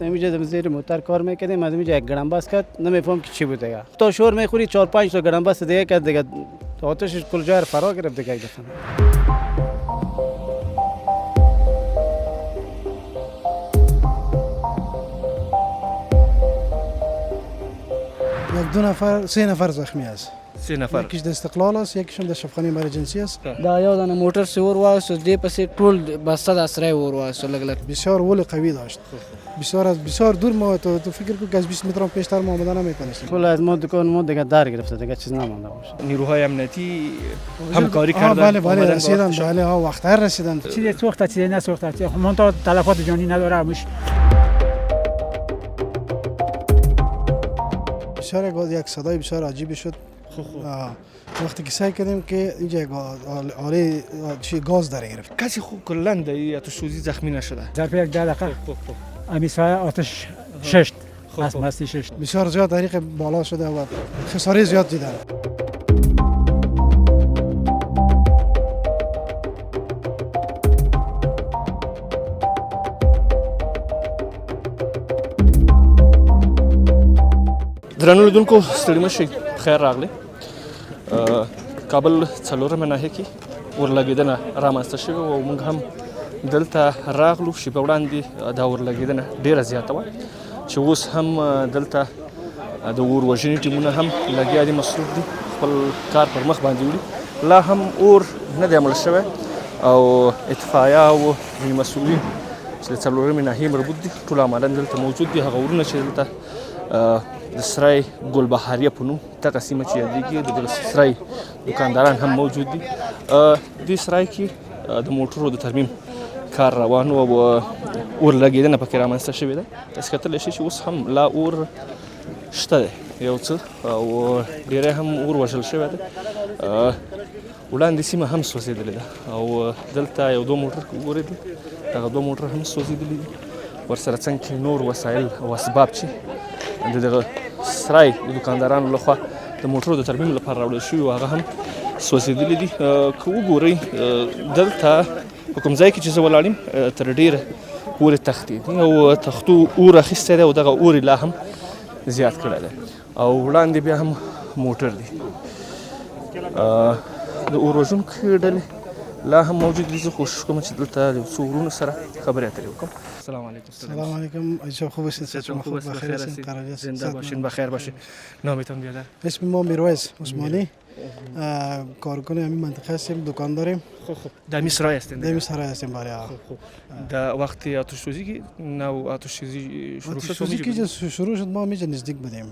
اینجا زیر موتر کار میکردیم، از اینجا یک گرنباس کرد، نمیفهم که چی بود دیگه. تا شور میخوری 4 5 تا گرنباس دیگه کرد دیگه، آتشش کل جا فرا گرفت دیگه گفتم. یک دو نفر سه نفر زخمی است. 3 نفر. یکیش در استقلال است، یکیشون در شفاخانه امرجنسی است. دا یو دانه موټر سی ور واسه دې پسې ټول بسته د اسرای ور واسه لګ لګ بسیار ول قوی داشت. بسیار دور ما تو فکر کن که از 20 متر پیشتر ما آمدن نمی‌تونستیم. کل از ما دکان ما دیگه در گرفته دیگه چیز نمونده باشه. نیروهای امنیتی همکاری کردن. بله رسیدن، بله ها وقت‌تر رسیدن. چیزی سوخته چیزی نسوخته، من تا تلفات جانی نداره مش. بسیار یک صدای بسیار عجیبی شد. وقتی که سعی کردیم که اینجا آره چی گاز در گرفت. کسی خوب کلا در آتش سوزی زخمی نشده. ظرف یک دقیقه امیسای آتش ششت از مستی ششت. بسیار زیاد طریق بالا شده و خساره زیاد دیدن. درنو لیدونکو ستړي مشئ خیر راغلی. کابل څلورمه ناحیه کې اورلګېدنه رامنځته شوې وه او موږ هم دلته راغلو. شېبه وړاندې دا اورلګېدنه ډېره زیاته وه چې اوس هم دلته د اور وژنې ټیمونه هم لګیا دي، مصروف دي، خپل کار پر مخ باندې وړي. لا هم اور نه دی مړ شوی او اطفایه او مسؤلین چې د څلورمې ناحیې مربوط دي ټول عملاً دلته موجود دي. هغه اورونه چې دلته د سرای ګلبهاریه په نوم دغه سیمه چې یادېږي، د دغه سرای دوکانداران هم موجود دي. دې سرای کې د موټرو د ترمیم کار روان و او اور لګېدنه پکې رامنځته شوې ده. تاسې کتلی شئ چې اوس هم لا اور شته دی یو څه او ډېری هم اور وژل شوی دی. وړاندې سیمه هم سوځېدلې ده او دلته یو دوه موټر که وګورئ دغه دوه موټر هم سوځېدلي دي. ورسره څنګ کې نور وسایل او اسباب چې د دغه سرای د دوکاندارانو لخوا د موټرو د ترمیم لپاره راوړل شوي وو هغه هم سوځېدلي دي. که وګورئ دلته په کوم ځای کې چې زه ولاړ یم تر ډېره پورې تختې دي او تختو اور اخیستی دی او دغه اور لا هم زیات کړی دی او وړاندې بیا هم موټر دی. د اور وژونکو ډلې لا هم موجود دي. زه کوشش کوم چې دلته د څو وروڼو سره خبرې اترې وکړم. السلام علیکم. سلام علیکم. عجب خوب هستید؟ شما خوب است؟ بخیر هستید؟ زنده باشین، بخیر باشین. نامتون بیادر؟ اسم ما میرویس عثمانی، کارکن همین منطقه هستیم، دکان داریم. خوب در این سرای هستین؟ در این سرای هستیم بله. در وقت آتش سوزی که نو آتش سوزی شروع شد؟ آتش سوزی که شروع شد ما میجا نزدیک بودیم.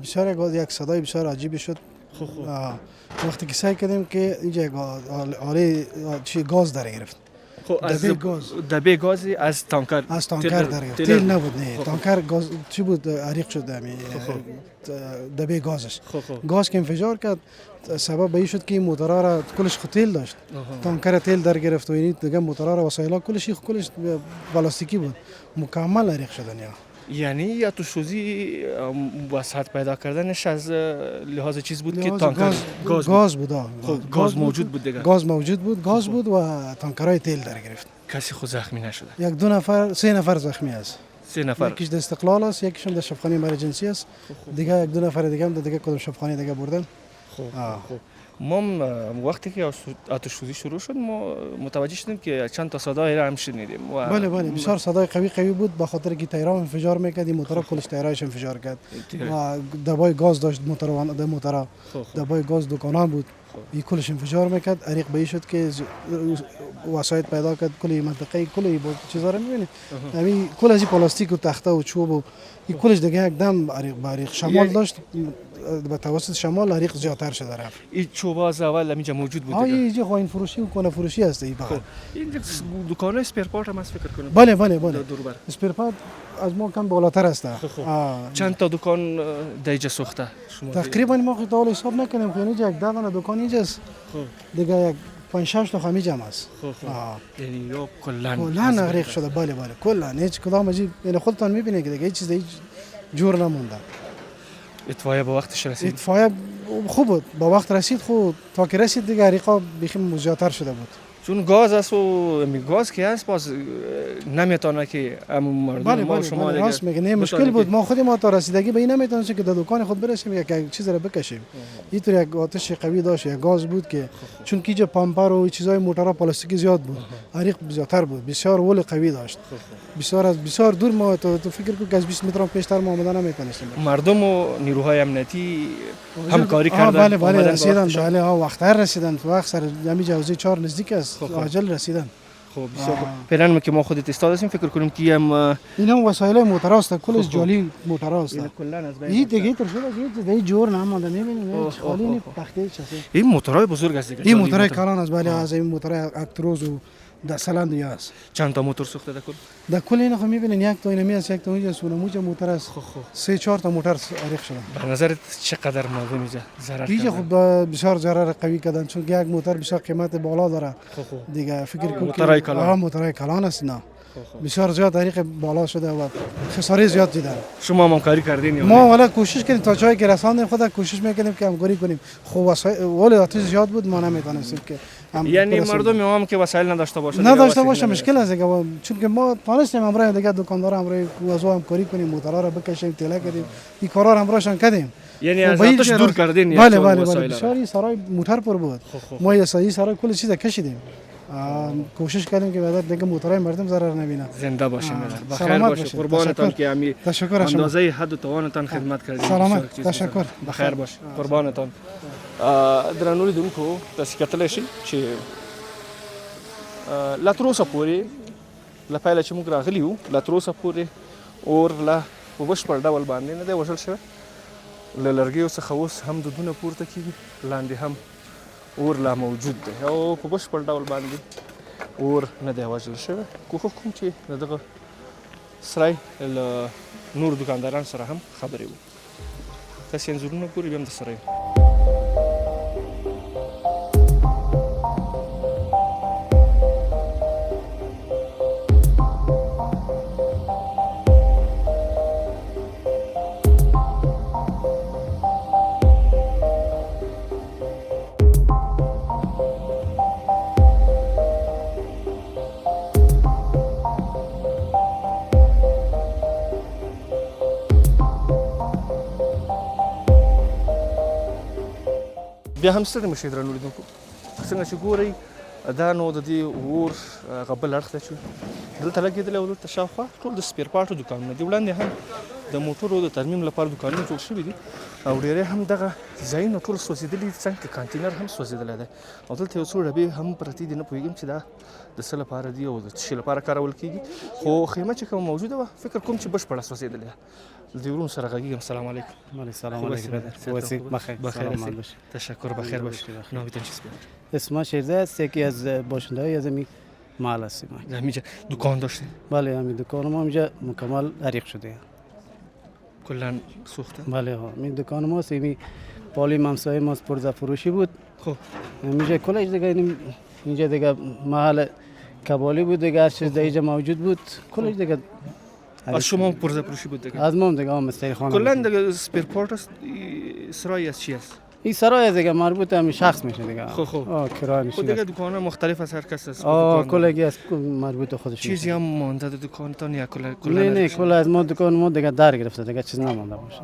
بسیار یک صدای بسیار عجیبی شد. وقتی که سعی کردیم که اینجا آره چی گاز در گرفت. دبه گاز از تانکر در گرفت. تیل نبود، نه تانکر گاز چی بود عریق شد همی دبه گازش. گاز که انفجار کرد سبب به این شد که این موتورها را کلش تیل داشت. تانکر تیل در گرفت و این دیگه موتورها را وسایل کلش پلاستیکی بود، مکمل عریق شدن. یعنی آتش سوزی وسعت پیدا کردنش از لحاظ چیز بود که تانکر گاز بود. گاز موجود بود دیگه. گاز بود و تانکرهای تیل در گرفت. کسی خود زخمی نشده؟ یک دو نفر سه نفر زخمی است. 3 نفر. یکیش در استقلال است، یکیشون در شفاخانه امرجنسی است. دیگه یک دو نفر دیگه هم دیگه کدوم شفاخانه دیگه بردن. خوب. ما وقتی که آتش سوزی شروع شد ما متوجه شدیم که چند تا صدای را هم شنیدیم. بله بسیار صدای قوی بود به خاطر که تیرها انفجار میکرد. این موتورها کلش تیرهایش انفجار کرد و دبای گاز داشت موتورها. دبای گاز دکانان بود. این کلش انفجار میکرد. عریق به این شد که وسایل پیدا کرد. کل منطقه کل چیزا رو میبینید. همین کل از پلاستیک و تخته و چوب و این کلش دیگه یک عریق شمال داشت. به توسط شمال عریق زیادتر شده رفت. این چوبا از اول اینجا موجود بود. اینجا خواهین فروشی و کنه فروشی هست این بغل. این دکان اسپیر پارت هم فکر کنم. بله. اسپیر پارت از ما کم بالاتر است. چند تا دکان دیگه سوخته شما؟ تقریبا ما خیلی حساب نکنیم که اینجا یک دونه دکان اینجاست. دیگه یک 5 6 تا خمی جمع است. یعنی یا کلا عریق شده. بله کلا هیچ کدام از این خودتان میبینید که دیگه هیچ چیز جور نمونده. اطفایه با وقتش رسید؟ اطفایه خوب بود، با وقت رسید. خود تا که رسید دیگه عریقا بیخی زیادتر شده بود. چون گاز است و گاز که هست باز نمیتونه که مردم بله ما بله شما بله دیگه راست میگه نه مشکل بود ما خود ما تا رسیدگی به این نمیتونستیم که در دکان خود برسیم یک چیز را بکشیم اینطور یک آتش قوی داشت یک گاز بود که چون کیج پامپر و چیزای موتورها پلاستیکی زیاد بود عریق زیادتر بود بسیار ول قوی داشت بسیار دور ما تو فکر کن که از 20 متر پیشتر ما آمدن نمیتونستیم مردم و نیروهای امنیتی همکاری کردن بله بله آمدن رسیدن به بله وقتها رسیدن وقت سر همین جوزه 4 نزدیک است عاجل رسیدن خب بسیار خوب پیران که ما خودت استاد هستیم فکر کنیم که هم اینا وسایل موتراست کلش جالی موتراست کلا از بین این دیگه تر شده دیگه جور نمونده میبینید خالی این تخته چسه این موتورهای بزرگ است دیگه این موتورای کلان است بله از این موتورای اکتروز و در سلند یا است چند تا موتور سوخته در کل در کل اینا خب میبینین یک تا اینمی است یک تا اونجا سونموج موتور است 3-4 تا موتور عریق شدن به نظرت چقدر مردم اینجا ضرر دیگه کردن خب بسیار ضرر قوی کردن چون یک موتور بسیار قیمت بالا داره دیگه فکر کن موتورای که کلان. موتورای کلان است نه بسیار زیاد عریق بالا شده و خساره زیاد دیدن شما هم کاری کردین یا ما والا کوشش کردیم تا جایی که رساندیم خود کوشش میکنیم که همکاری کنیم خب ولی آتش زیاد بود ما نمیتونستیم که یعنی مردم هم که وسایل نداشته باشه نداشته باشه مشکل است دیگه چون که ما تونستیم امروز دیگه دکاندار امروز واسو همکاری کنیم موتورا را بکشیم تله کردیم این کارا را امروزشان کردیم یعنی از آتش دور کردین بله بله بله بسیاری سرای موتور پر بود ما یه سرای کل چیز کشیدیم کوشش کردیم که بعد دیگه موتورای مردم ضرر نبینه زنده باشین بخیر باشین قربانتان که امی تشکر اندازه حد و توانتان خدمت کردین سلامت تشکر بخیر باش قربانتان درنو لیدونکو تاسو کتلی شئ چې لا تر اوسه پورې له پیله چې موږ راغلي وو لا تر اوسه پورې اور لا په بشپړ ډول باندې نه دی وژل شوی له لرګیو څخه اوس هم دودونه پورته کېږي لاندې هم اور لا موجود دی او په بشپړ ډول باندې اور نه دی وژل شوی کوښښ کوم چې د دغه سرای له نورو دوکاندارانو سره هم خبرې وکړو تاسې انځورونه ګورئ بیا هم درسره یم بیا هم ستړي مشئ درنو لیدونکو څنګه چې ګورئ دا نو د دې اور هغه بل اړخ ته چې دلته لګېدلی او دلته شاوخوا ټول د سپیر پارټو دوکانونه دي وړاندې هم د موټرو د ترمیم لپاره دوکانونه جوړ شوي دي او ډېری هم دغه ځایونه ټول سوځېدلي دي څنګ کې کانتینر هم سوځېدلی دی او دلته یو څو ډبې هم پرتې دي نه پوهېږم چې دا د څه لپاره دي او د څه شي لپاره کارول کېږي خو خیمه چې کومه موجوده وه فکر کوم چې بشپړه سوځېدلې ده د ورونو سره غږېږم السلام علیکم سلام علیکم بخیر تشکر بخیر باش نامیتون چیز بیاد اسم شیرزه است یکی از باشنده های از این محل هستیم همینجا دکان داشتیم بله همین دکان ما اینجا مکمل عریق شده کلا سوخته بله ها این دکان ما سیمی پالی ممسای ما پرزه فروشی بود خب اینجا کلش دیگه اینجا دیگه محل کبالی بود دیگه هر چیز اینجا موجود بود کلش دیگه از شما پرزه فروشی بود دیگه از ما دیگه مستری خانه کلا دیگه سپیر پارت است سرای از چی است این سرای دیگه مربوط به شخص میشه دیگه خب کرایه خود دیگه دکان مختلف از هر کس است کلگی از مربوط به خودش چیزی هم مانده در دکانتان یا کلا نه کل از ما دکان ما دیگه در گرفته دیگه چیز نمانده باشه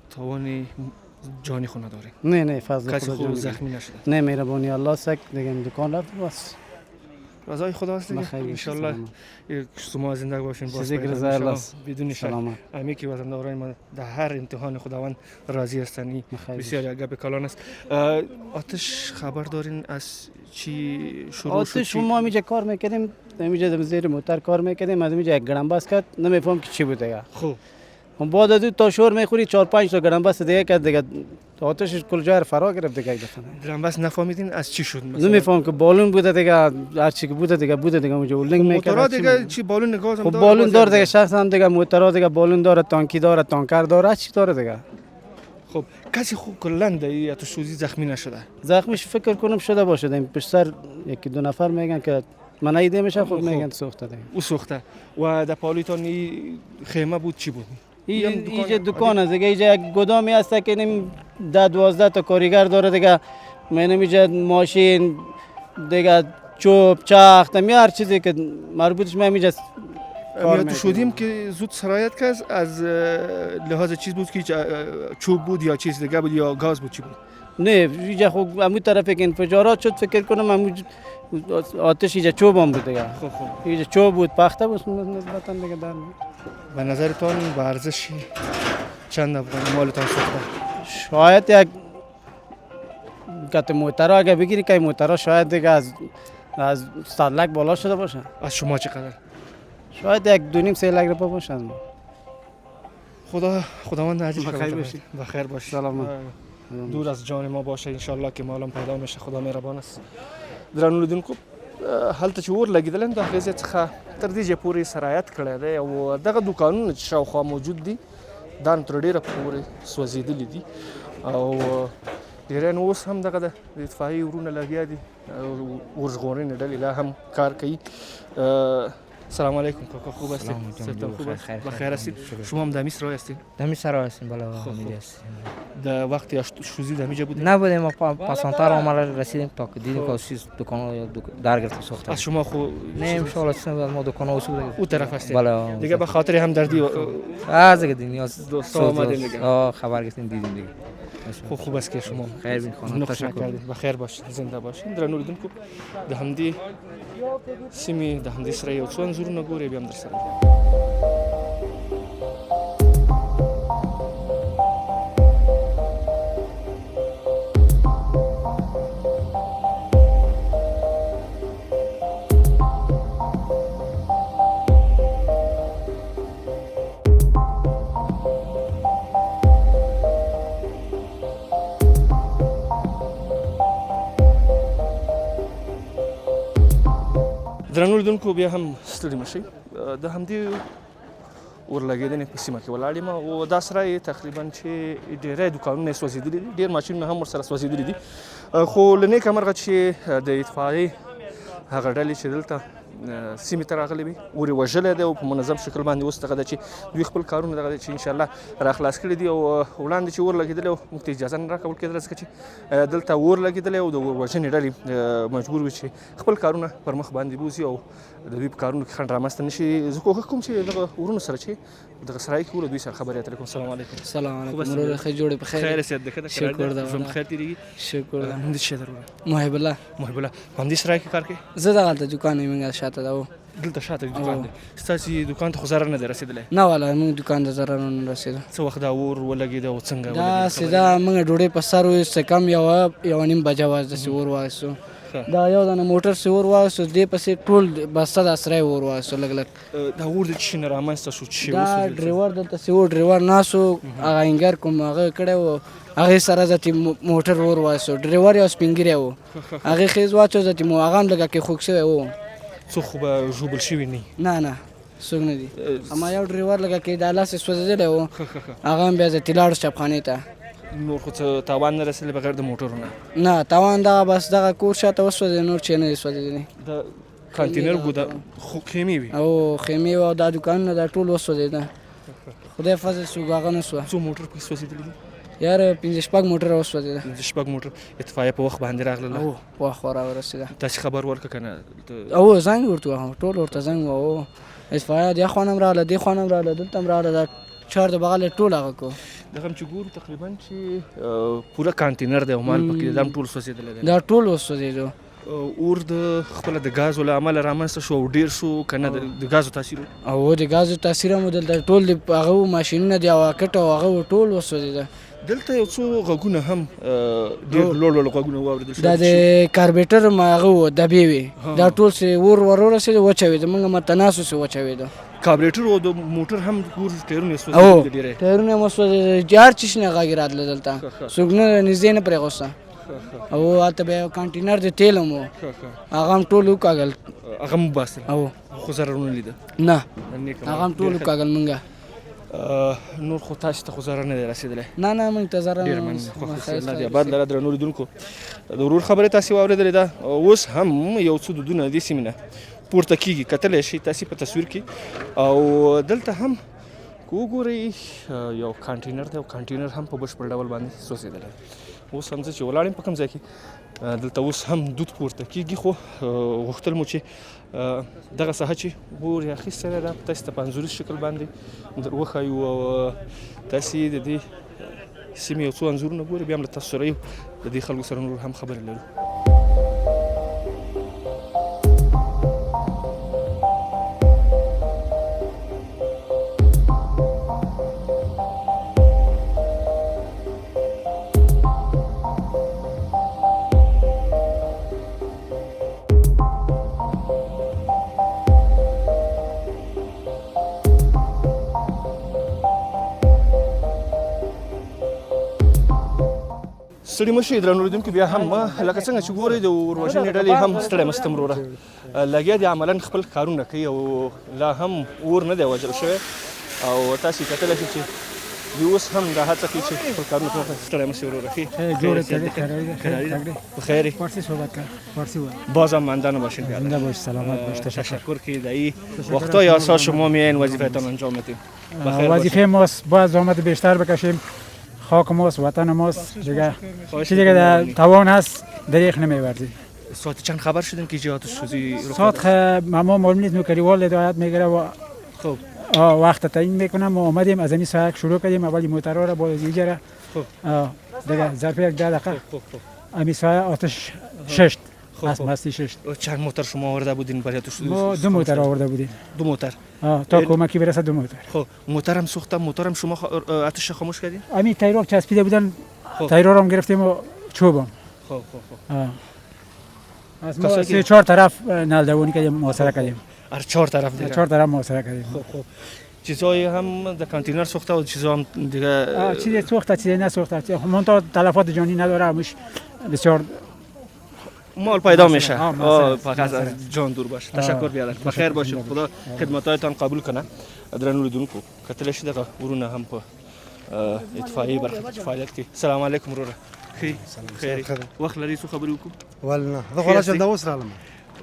توانی جانی خونه داریم نه فضل کسی خود زخمی نشده نه مهربانی الله سک دیگه این دکان رفت بس رضای خدا است دیگه ان شاء الله شما زنده باشین باز بدون شک امی که وطنداران ما در هر امتحان خداوند راضی هستند بسیار گپ کلان است آتش خبر دارین از چی شروع شد آتش ما اینجا کار میکردیم اینجا زیر موتر کار میکردیم از اینجا یک گرنباس کرد نمیفهم که چی بوده خب بعد از تا شور میخوری 4-5 تا گرنباس دیگه کرد دیگه آتش کل جای فرا گرفت دیگه گرنباس نفهمیدین از چی شد مثلا نمیفهم که بالون بوده دیگه هر چی که بوده دیگه اونجا ولنگ میکرد موتورا دیگه چی بالون گاز هم داره بالون داره دیگه شخص هم دیگه موتورا دیگه بالون داره تانکی داره تانکر داره چی داره دیگه خب کسی خوب کلا در آتش سوزی زخمی نشده زخمیش فکر کنم شده باشه این پشت سر یکی دو نفر میگن که من ایده میشه خب میگن سوخته دیگه او سوخته و در پالیتان خیمه بود چی بود اینجا دکان است دیگه اینجا یک گودامی هست که 10-12 تا کارگر داره دیگه من اینجا ماشین دیگه چوب چاخ تمی هر چیزی که مربوطش من اینجا امیر شدیم که زود سرایت کرد از لحاظ چیز بود که چوب بود یا چیز دیگه بود یا گاز بود چی بود؟ نه اینجا خب همون طرف که انفجارات شد فکر کنم همون آتش اینجا چوب هم بود دیگه. خب اینجا چوب بود پخته بود نسبتا دیگه در به نظرتان به ارزش چند افغانی مالتان سوخته؟ شاید یک کت موترا اگه بگیری که موترا شاید دیگه از 100 لک بالا شده باشه. از شما چقدر؟ شاید یک 2.5-3 لک روپیه باشه. خداوند عزیز بخیر باشی. بخیر باشی. سلام. دور از جان ما باشه انشالله که مالم پیدا میشه. خدا مهربان است. درنو لیدونکو هلته چې اور لګېدل د هغې ځای څخه تر دې ځایه پورې سرایت کړی دی او دغه دوکانونه چې شاوخوا موجود دي دا نو تر ډېره پورې سوځېدلي دي او ډېری نو اوس هم دغه د اطفایي ورونه لګیا دي ورژغورنې ډلې لا هم کار کوي. سلام علیکم کاکا، خوب هستید؟ صحتتان خوب است؟ بخیر هستید؟ شما هم در میسر هستید؟ در میسر هستیم بله حمیدی هستیم. در وقتی شوزی در میجا بودید؟ نبودیم ما پاسانتر آمده رسیدیم تا که دیدیم که چیز دکان در گرفته ساخته. از شما خو نه ان شاء الله ما دکان اصول او طرف هستید؟ بله دیگه به خاطر همدردی از دیگه نیاز دوستا آمدیم دیگه. خبر گرفتیم دیدیم دیگه. خوب است که شما خیر بین خانم تشکر. بخیر باشید، زنده باشید. درنو لیدونکو د همدې سیمې د همدې سره یو څو انځورونه ګورئ بیا هم در سره درنو لیدونکو بیا هم ستړي مه شئ. د همدې اورلګېدنې په سیمه کې ولاړ یم او دا سره تقریبا چې ډېری دوکانونه یې سوځېدلي دي، ډېر ماشینونه هم ورسره سوځېدلي دي، خو له نیکه مرغه چې د اطفایي هغه ډلې چې دلته سیمې ته راغلي وي اور یې وژلی دی او په منظم شکل باندې اوس دغه ده چې دوی خپل کارونه دغه دی چې انشاءالله راخلاص کړي دي او وړاندې چې اور لګېدلی او موږ ته اجازه نه راکول کېدله ځکه چې دلته اور لګېدلی او د اور وژنې ډلې مجبور وي چې خپل کارونه پر مخ باندې بوځي او د دوی په کارونو کې خنډ رامنځته نه شي. زه کوښښ کوم چې دغه ورونو سره چې دغه سرای کې ور دوی سره خبرې اترې کوم. سلام علیکم. سلام علیکم ورور خیر جوړې په خیر. خیر سید دغه شکر ده ژوند خیر تیریږي. شکر ده. نوم دې څه درو؟ محب الله. محب الله. په همدې سرای کې کار کوي؟ زه دغلته دوکان یې موږ شاته ده دلته شاته دوکان دی. ستاسې دوکان ته خو ضرر نه دی رسېدلی؟ نه والا موږ دوکان ته ضرر نه رسېده. څه وخت دا اور ولګېده او څنګه دا سیده موږ ډوډۍ په سر وې څه کم یوه نیم بجه وه داسې اور واخیستو. دا یو دانه موټر چې اور واخیستو دې پسې ټول بسته د سرای اور واخیستو لږ لږ. دا اور د څه شي نه رامنځته شو چې دا ډریور دلته چې و ډریور ناست و هغه انګر کوم هغه کړی و هغې سره ذاتي موټر اور واخیستو. ډریور یو سپین ږیری و هغې خیز واچو ذاتي هغه هم لږه کې خوږ شوی و. څوک خو به ژوبل شوي نه؟ نه څوک نه دي. اما یو ډریور لږه کې د لاس یې سوځېدلی و هغه هم بیا ذاتي لاړ چپخانې ته. نور خو څه تاوان نه رسېدلی بغیر د موټرو نه تاوان دغه بس دغه کور شاته وسوځېد نور چې نه دي سوځېدلي. د کانتینر بود خو خیمې وي او خیمې وه او دا دوکانونه دا ټول وسوځېده. خدای فضل څوک هغه نه سوه. څو موټر پکې سوځېدلي دي؟ یاره 5-6 موټره وسوځېده. 5-6 موټر. اطفایه په وخت باندې راغله؟ او په وخت راورسېده. تاسې خبر ورکړه که نه؟ او زنګ ورته وواهه ټول ورته زنګ وواهه. اطفایه دې خوا نه هم راغله دې خوا نه هم راغله دلته هم راغله دا چار د بغل ټول هغه کو. دغه هم چې ګورو تقریبا چې پوره کانتینر دی او مال پکې دا هم ټول سوځېدلی دی. دا ټول وسوځېدو. اور د خپله د ګازو له امله رامنځته شو او ډېر شو که نه د ګازو تاثیر او د ګازو تاثیر هم دلته ټول هغه ماشینونه دي او کټ او هغه ټول وسوځېده. دلته یو څو غږونه هم ډېر لوړ غږونه واورېدل شول. دا د کاربیټر هغه و دبې وې دا ټول چې اور ورورسېده وچوېده موږ متناسو چې وچوېده. کاربیټر او د موټر هم ګور ټایرونه یې سوځېدلي دي ډېری. ټایرونه یې هم وسوځېده هر چیز نه غږ راتله دلته څوک نه نږدې نه پرېغوسته. او هلته بیا یو کانټینر د تیل هم و هغه هم ټول وکاږل. هغه هم وباسئ او خو ضرر ونه لیده؟ نه هغه هم ټول وکاږل موږ. نور خو تاسې ته خو ضرر نه دی رسېدلی؟ نه موږ ته ضرر ډېر مننه خوښ الله دې آباد لره. درنو لیدونکو د ورور خبرې تاسې واورېدلې ده. اوس هم یو څو دودونه دې سیمې نه پورته کېږي کتلی شئ تاسې په تصویر کې. او دلته هم که وګورئ یو کانټینر دی او کانټینر هم په بشپړ ډول باندې سوځېدلی. اوس هم زه چې ولاړ یم په کوم ځای کې دلته اوس هم دود پورته کېږي خو غوښتل مو چې دغه ساحه چې ګور یې اخیستې ده تاسې ته په انځوریز شکل باندې در وښایو او تاسې د دې سیمې یو څو انځورونه ګورئ بیا هم له تاسو سره یو د دې خلکو سره نور هم خبرې لرو. ستړي مه شئ درنو لیدونکو بیا هم لکه څنګه چې ګورئ د اوروژنې ډلې هم ستړی مه ستم وروره لګیا دي عملا خپل کارونه کوي او لا هم اور نه دی وژل شوی او تاسې کتلی شئ چې دوی اوس هم دا هڅه کوي چې خپل کارونه کوي. ستړی مه شئ وروره ښې بخیر فارسی صحبت کرد فارسی بود بازم ماندن باشین زنده باش سلامت باش تشکر که در این وقتای آسا شما میاین وظیفهتان انجام میدین. وظیفه ماست باید زحمت بیشتر بکشیم خاک ماست وطن ماست دیگه چی دیگه در توان هست دریغ نمی‌ورزیم. ساعت چند خبر شدین که جهات سوزی ساعت ما معلوم نیست نوکریوال هدایت میگیره و خب وقت تعیین میکنه ما اومدیم از این ساعت شروع کردیم اولی موتورا رو با دیگه دیگه ظرف یک دقیقه امی ساعت آتش شش از مستی شش. چند موتور شما آورده بودین برای آتش سوزی؟ ما 2 موتور آورده بودیم. 2 موتور تا کمکی برسه 2 موتور. خب موتورم سوخته موتورم شما آتش خاموش کردین؟ امی تایرک چسبیده بودن تایرارم گرفتیم و چوبم. خب از ما 3-4 طرف نلدوانی کردیم محاصره کردیم. هر 4 طرف دیگه 4 طرف محاصره کردیم. خب چیزایی هم در کانتینر سوخته و چیزا هم دیگه چیزی سوخته چیزی نسوخته من تا تلفات جانی نداره مش بسیار مال پیدا میشه فقط از جان دور باشه. تشکر بیادر بخیر باشید خدا خدمتایتان قبول کنه. درنو لیدونکو کتل شده که ورونه هم په اطفائیه برخه فعالیت کوي. سلام علیکم وروره خیر وخت لري څو خبرې وکړو؟ ولنه زه خو راځم دا اوس رالم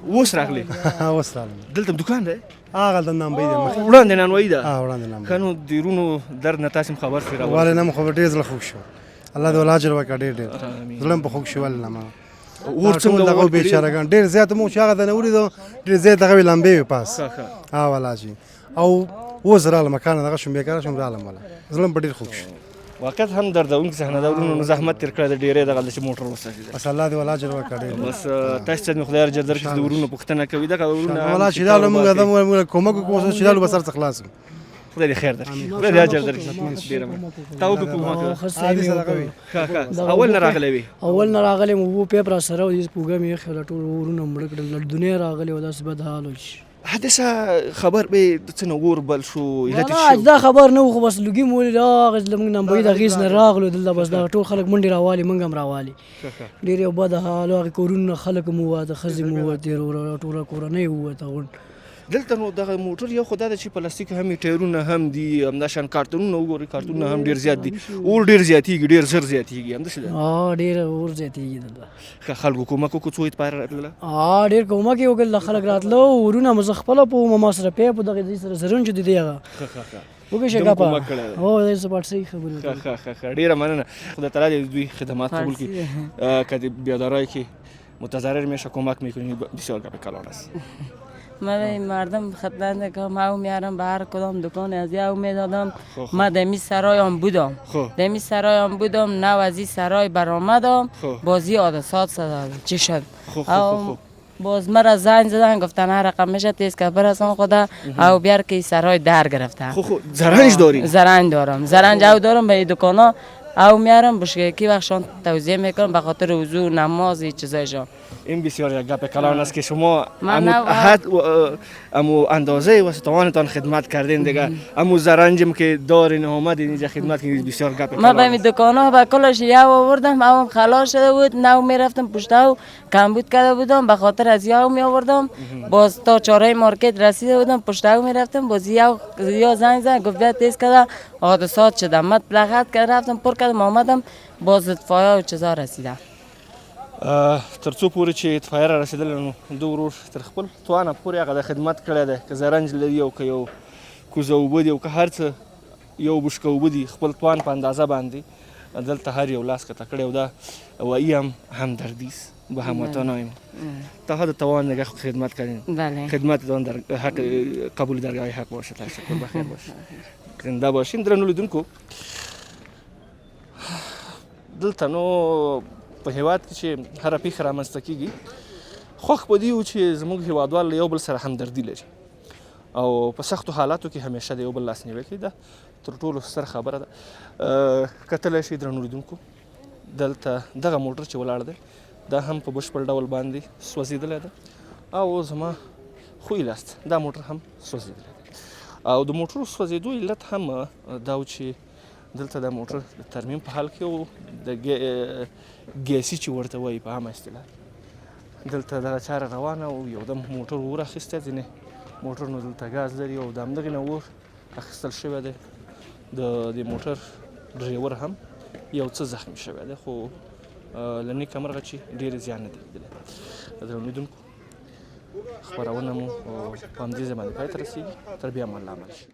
اوس راغلی اوس رالم دلته دکان دی هغه د نام بيد مخ وړاندې نانوایی ده وړاندې نام کنو دیرونو درد نه تاسو خبر فیر ولې نه خو ډېر زله خوښ شو الله دې ولاجر وکړي ډېر ظلم په خوښ شو ولنه ما اور څنګه دغه بیچارهګان ډېر زیات مو چې هغه د نوري دو ډېر زیات دغه لمبې پاس ولاجی او اوس رالم مکان دغه شوم بیکاره شوم رالم ولا ظلم په ډېر خوښ شو واقعیت هم دردونکې صحنه ده ورونو زحمت تیر کړی د ډېرې دغه چې موټر وساتي بس الله دې ولاجر وکړي بس تاسو ته خدای اجر درکړي د ورونو پوښتنه کوي دغه ورونو ولا چې دا موږ د کومک کوو چې دا بسر څخه خلاص خدای دې خیر درکړي خدای دې اجر درکړي ډېر تاسو به کومه اول نه راغلی وي اول نه راغلی مو په پیپر سره او دې پوګه مې خل ټول ورونو مړ کړل دنیا راغلی او داس بد حال وشي حادثه خبر به څنګه ور بل شو علت شو دا خبر نه خو بس لګي مول راغ زمنګ نم بيد غیز نه راغلو دلته بس دا ټول خلک منډي راوالي منګم راوالي ډیر یو بد حال او کورونه خلک مو واده خزي مو تیر ور ټول کورونه وته دلته نو دغه موټر یو خدای د چې پلاستیک هم ټایرونه هم دي هم د شان کارتونونه وګوري کارتونونه هم ډیر زیات دي اور ډیر زیاتیږي ډیر زر زیاتیږي هم دشي ډیر اور زیاتیږي دلته خلکو کومه کو څو پاره راتله ډیر کومه کې وګل خلک راتلو ورونه مزخپله په ما سره په دغه سره زرون چې دیغه وګورئ شګه په او دې سپارټ صحیح خبره ډیره مننه خدای تعالی دوی خدمات قبول کړي کدی بیادارای که متضرر میشه کمک میکنی بسیار گپ کلان است. من مردم خدمت که ما میارم به هر کدام دکان از یا میدادم ما دمی سرایم بودم دمی سرایم بودم نو از این سرای برآمدم بازی حادثات صدا چی شد باز مرا زنگ زدن گفتن هر رقم میشه تیز که برسان خدا او بیار که سرای در گرفته زرنج داری؟ زرنج دارم زرنج او دارم به دکانا او میارم بشه کی وقتشان توضیح میکنم به خاطر وضو نماز چیزایشان. این بسیار یک گپ کلان است که شما امو اندازه و توانتان خدمت کردین دیگه امو زرنجم که دارین اومدین اینجا خدمت کردین بسیار گپ کلان. ما به این دکانا با کلش یا آوردم او خلاص شده بود نو میرفتم پشتاو کمبود کرده بودم به خاطر از یا می آوردم باز تا چهارراه مارکت رسیده بودم پشتاو میرفتم باز یا زنگ زد گفت بیا تیز کرده حادثات شده مت بلغت کرده رفتم پر کردم آمدم باز اطفائیه و چیزا رسیده. تر څو پورې چې اطفائیه را رسېدل نو د ورور تر خپل توانه پورې هغه د خدمت کړی دی که زرنج لري او که یو کوزه اوبه دي او که هر څه یو بشکه اوبه دي خپل توان په اندازه باندې دلته هر یو لاس کته کړی او دا وایي هم همدردي است به هموطنان ما تا حد توان نگاه خدمت کردین بله خدمتتان در حق قبول درگاه حق باشه تشکر بخیر باشه زنده باشین درنو لیدونکو دلته نو په هیواد کې چې هره پیښه رامنځته کیږي خوښ په دې و چې زموږ هیوادوال له یو بل سره همدردي لري او په سختو حالاتو کې همیشه د یو بل لاسنیوی کوي دا تر ټولو ستره خبره ده کتلی شئ درنو لیدونکو دلته دغه موټر چې ولاړ دی دا هم په بشپړ ډول باندې سوځېدلی ده او زما خوی لاست دا موټر هم سوځېدلی دی او د موټرو سوځېدو علت هم دا و چې دلته دا موټر د ترمیم په حال کې و د ګیسي چې ورته وایي په عامه اصطلاح دلته دغه چاره روانه او یودم موټر اور اخیستی ځینې موټر نو دلته ګاز لري او د همدغې نه اور اخیستل شوی دی د دې موټر ډریور هم یو څه زخمي شوی دی خو له نیکه مرغه چې ډېر زیان نه دی لیدلی درنو لیدونکو خپرونه مو په همدې ځای باندې پای ته رسېږي تر بیا مو الله امان شي